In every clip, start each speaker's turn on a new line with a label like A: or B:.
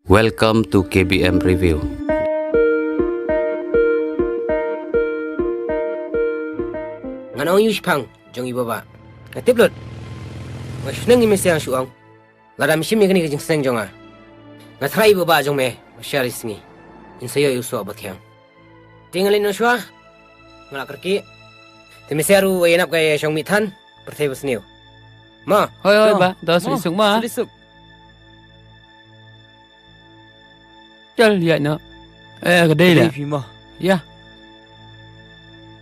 A: Welcome to KBM Review.
B: Nganong yushpang jong ibaba. Ngatiplot. Ngashnang imesang shuang. Ladam shimni kani kajing seng jonga. Ngatrai ibaba jong me masyari singi. Insayo yuso abatyang. Tingalin no shwa. Ngalakarki. Timisaru wayanap kaya shong mithan. Pertebus niyo. Ma.
C: Hoi ba, dah sulisuk ma.
B: Sulisuk.
C: Chal ya no. Kedai lah.
D: Phim à?
C: Ya.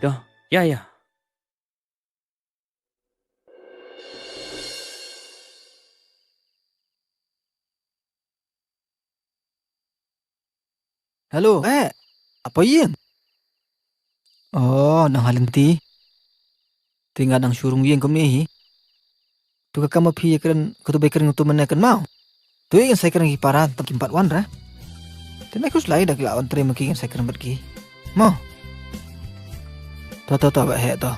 D: Đó, ya.
E: Halo, apa yang? Oh, nang halenti. Tinggal nang surung yang kami. Tu kakak mau pergi keren, kau tu baikkan untuk menaikkan mau. Tu yang saya keren kiparan tak kimpat wan ra. Dan aku selai dah kelawan terima kian saya keren pergi. Mau? Tahu bahaya tu.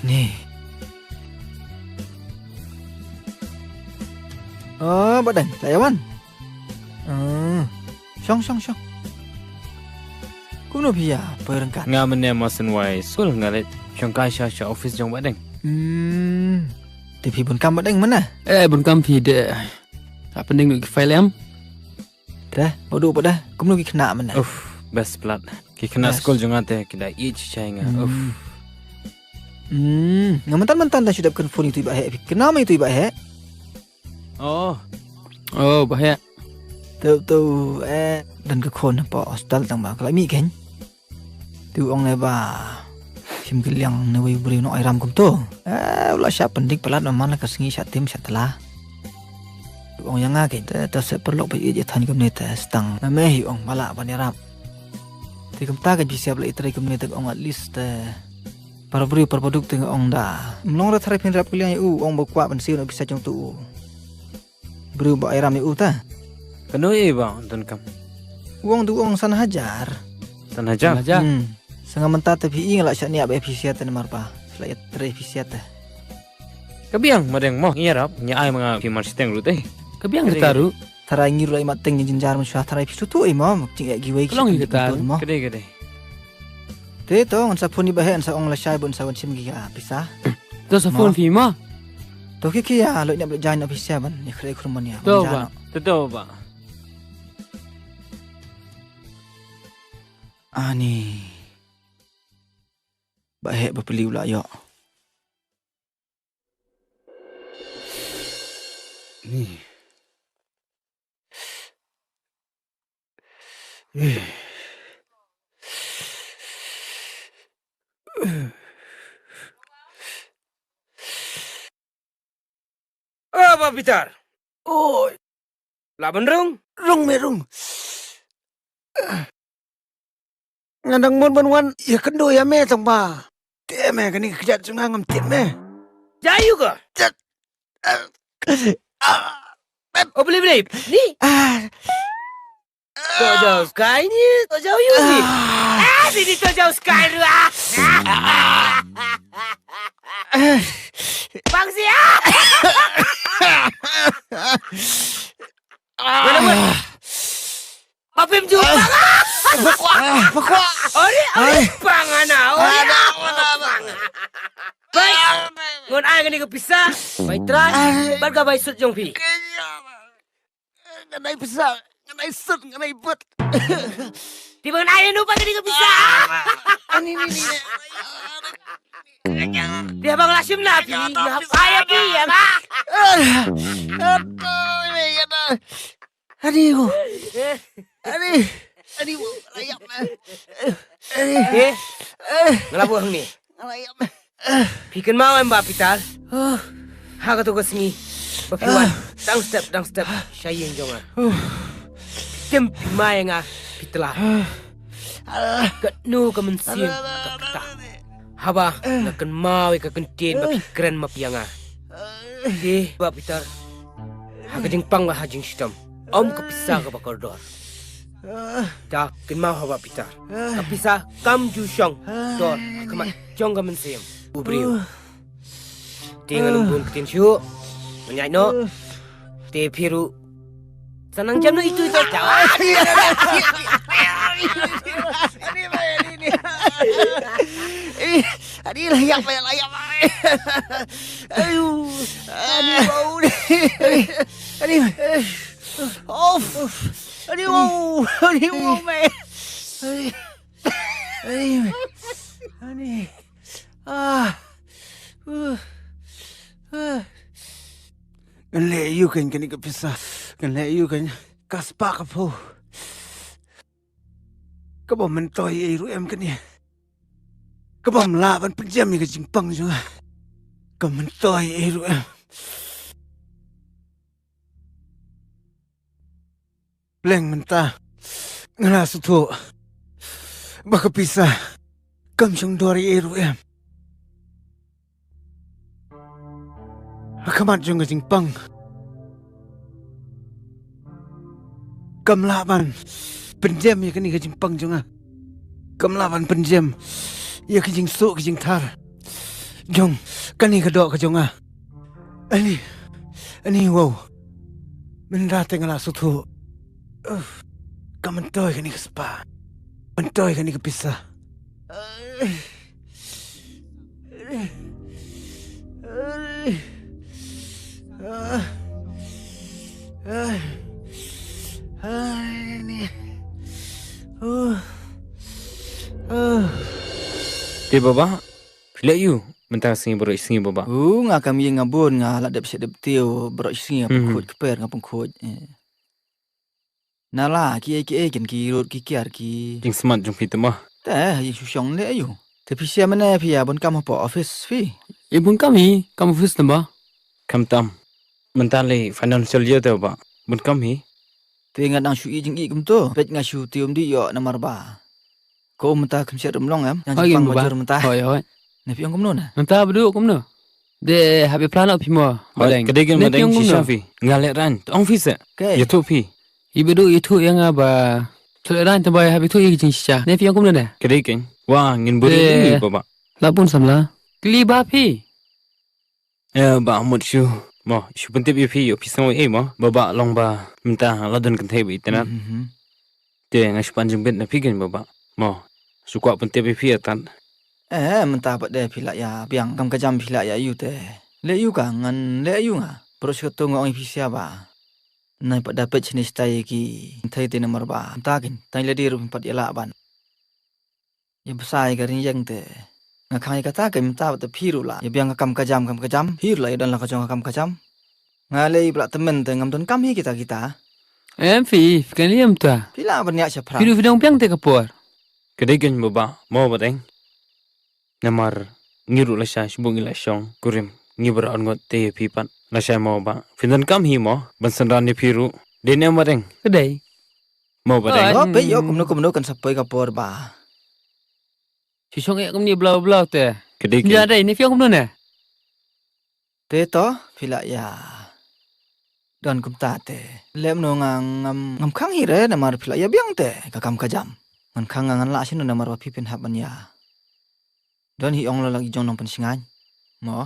E: Ni. Oh, badan, layawan. Syong. Kung no pia, perangkat.
D: Nga mene masan wai sul ngalet syangkai sha office jong badeng.
E: Tapi pun kam badeng mana?
C: Bun kam phi de. Tak penting nak file am.
E: Dah, bodoh dah. Kung no kena mana?
D: Best plat. Ki kena
E: Yes.
D: school jong ate kida ich chai nga.
E: Ngamantan dah sudah phone itu iba he. Kenapa itu iba he?
D: Oh,
C: Oh, bahaya.
E: Tu dan ke kon pa hostel tang ba kalai mi kan. Tu ong le ba. Sim kiliang ne wei beri no airam kum tu. Ulah sya pendik pelat mana ka sengi sya tim sya telah. Tu ong yang ngake ta se perlu ba je than kum ne ta stang. Na me hi ong bala ba ni rap. Ti kum ta ka bisa bla itrai kum ne ta ong at least para beri per produk teng ong da. Mlong ra thare pin rap kiliang ong ba kwa ban siu no bisa jong tu. Beri ba airam ta.
D: kano ba don kam.
E: Uang tu uang sana hajar.
D: Tan haja.
C: Aja.
E: Sangat mentah tapi ingat lah syaknya apa efisien dan marpa. Selain terefisien dah.
D: Kabiang madeng mo ngirap nya ai mga phimar siteng rute.
C: Kebiang ketaru.
E: Tara ingir lah imat teng jenjar mensyah tara episode tu imam. Cingak giwai.
C: Kelong kita tahu.
D: Gede.
E: Te to ngan sa phone ni bahe sa ong la syai bon sa wan sim giga pisah.
C: Tu sa phone phi ma.
E: To ki ya lo nyap jain ofisia ban ni kre khurman ya.
C: Tu ba.
D: Teto ba.
E: Ani. Bahe berpeli ulah yo.
D: Ni.
B: Oh, Pak Pitar.
E: Oh,
B: Laban rong.
E: rong merung. Ngandang mon ban wan ya kendo ya me tong ba. Te me kani kejat sunga ngam tit me.
B: Jayu ka. Oh, beli. Ni. To jauh sky ni. To jauh you ni. Sini to jauh sky tu ah. Bang siya. Mana? Papim juga.
E: Bakwa.
B: Ori pangan ah. Baik. Ngon ai kani kepisah. Baik try. Barga baik sut jong pi.
E: Nganai pisah, nganai sut, nganai bet.
B: Di bangun ai nu kani kepisah.
E: Ni.
B: Dia bang lasim na pi. Ngap ai pi ya ka.
E: Aduh. Aduh, rayap.
B: Ngelabu hang ni.
E: Rayap.
B: Pikan mau Mbak Pitar. Haga tu kesini. Bapiwan. Dang step. Syayin jonga. Tem mai nga pitla. Kat nu ka mensian tak. Haba nakan mau ka kentin bapi keren mapianga. Mbak Pitar. Haga jeng pang lah hajing sitam. Om kepisah ka bakordor. Tak kenal hawa Pitar. Kapisa kam ju syong. Dor kemat jong ka mensiam. Ubriu. Tinggal lumbun ketin syuk. Menyai no. Te piru. Senang jam no itu jawab.
E: Adi layak. Aduh. Adi bau ni. Adi. Off. Adi bau. Adi bau mai. Adi. Kan le you kan ke pisah. Kan le you kan kaspa ka po. Ka bom men toy ru em kan ni. Ka bom la ban penjam ni ka jingpang juga. Ka men toy ru em. Leng mentah. Ngala sutu. Baka pisah. Kam syong dori ru em. Akamat juga jingpang. Kam laban penjam ya kan ni jingpang juga. Kam laban penjam ya ke jing su ke jing tar. Jong kan ni kedok ke jonga. Ani wow. Benda tengah sutu. Kam mentoy kan ni ke spa. Mentoy kan ni ke pisah.
D: Te baba. Pila you. Mentang singi berok singi baba.
E: Nga kami ngabun nga lak dap sedap tiu berok singi pengkut keper nga pengkut. Nala ki kan ki rot ki kiar ki.
D: Jing semat jong pita mah.
E: Teh yang susyong le ayu. Tapi siapa mana pia bun kam apa office fi.
C: Ibun kami, kamu fus tambah.
D: Kam tam. Mentang le financial year te baba. Bun kam hi.
E: Tengah nang shui jing ikum tu. Pet nga shu tium di yo namar ba. Kau mentah kem siap remlong am. Yang jepang major mentah.
C: Hoi.
E: Nepi ang kumno na.
C: Mentah berdua kamu no. De habis plan up himo.
D: Kedegen madeng si Shafi. Ngalek ran. Ong fi se. Ya tu fi.
C: Ibu itu yang apa? Toleran tambah habis tu yang jenisnya. Nepi yang kamu na.
D: Kedegen. Wah ngin beri ni baba.
C: Lapun samla. Keli bapi.
D: Ba amut syu. Mo, syu pentip yu fi yu pisang we mo. Baba long ba. Mentah ladon kan thai bi tenat. Te ngas panjang bet na pigen baba. Mo, suka pentip yu fi atan.
E: Mentah pat deh pila ya. Biang kam kejam pila ya yu teh. Le yu kangen le yu nga. Terus ketu ngong ipisia ba. Nai pat dapat jenis tai ki. Thai te nomor ba. Takin. Tai le dir pat elak ban. Ya besar garin yang teh. Ngakai kata ke minta pat piru lah. Ya biang kam kejam. Piru lah ya dan lah kajong kam kejam. Ngalai pula temen teh ngam ton kam hi kita.
C: Fi, kan liam tu.
E: Pila banyak siapa.
C: Piru vidang piang te kapor.
D: Kedegen baba. Mo badeng. Namar ngiru la sha shbung ila shong kurim ngibra ongot te pipan la sha mo ba findan kam hi mo bansan ni piru de ne mareng
C: Kedai.
D: mo badeng
E: Oh, pe yo kumno kan sapai kapor ba.
C: Si song kamu ni blau te.
D: kedegen
C: Ya dai ni piang kamu na.
E: Te to pila ya. Dan kum ta te. Lem no ngam khang hi re namar pila ya biang te kakam kajam. Ngan khang ngan la sinu namar wa pipin haban ya. Dan hi ong lagi jong nang pensingan. Mo.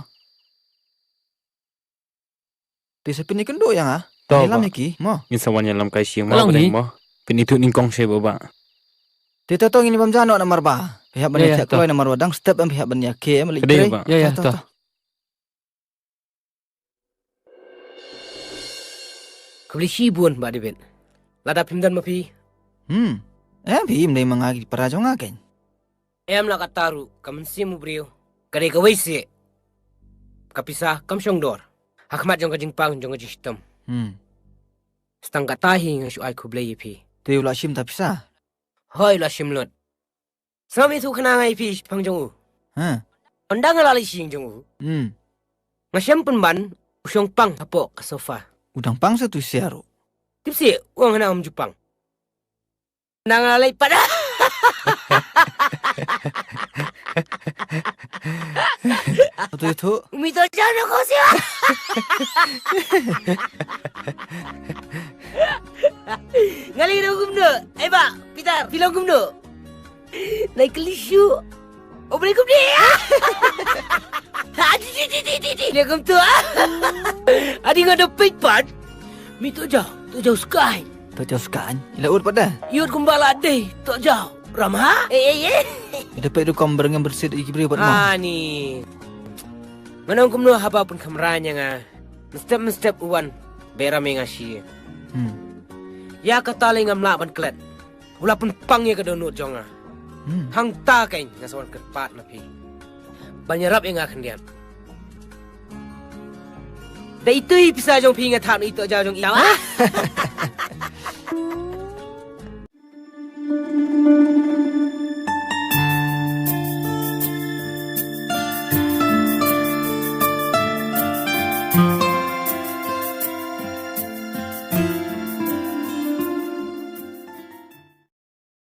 E: Te sepin ikan do yang ah.
D: To
E: Lam
D: ba
E: iki, mo.
D: ngin sawan lam kai siang mo
C: Alang
D: badeng
C: ni.
D: mo pinitu ning kong se baba
E: Te to ini bam jano namar ba. Pihak ban
C: Ya,
E: ya
C: to.
E: kloi namar wadang step am pihak ban ya ke am lagi.
D: kedai ba
C: Ya,
E: To.
C: toh.
B: Kau beli sibun mbak Debin. Lada pimdan mapi.
E: Bi mdai mangagi parajong aken.
B: Em nak kataru kamen simu brio. Kadai kawai si. Kapisah kam syong dor. Hakmat jong kajing pang jong kajing hitam. Setang katahi ngang syuai ku beli pi.
E: Te ula sim tapi sa.
B: Hoi lah simlot. Sama itu kena ngai pi pang jong u. Ondang ngalali sing jong u. Ngasyam penban usyong pang hapo ke sofa.
E: Udang pang satu siaru.
B: Tipsi uang na Jepang. Nangalay pada.
E: Atau itu
B: Umito jano ko siya. Ngali na gumno. Ay ba, Peter, bilang gumno. Naik kelisyu. Obrigado. Dia kum tu ah. Adi ngada pipat. Mi tu jauh sky.
E: Tu jauh sekan. Ila ut pada.
B: Yut kumbala deh, tu jauh. Ramha?
E: Dapat du kom berengam bersih iki beri buat mah.
B: Ni. Manong kum no haba pun kamranya nga. Step uwan. Berame nga si. Ya katali ngam laban klet. Ula pun pangnya ke donut jonga. Hang ta kain ngasawan kepat na pi. Banyarap yang akan diam. Da itu bisa jong pingat ham itu jauh jong iwa.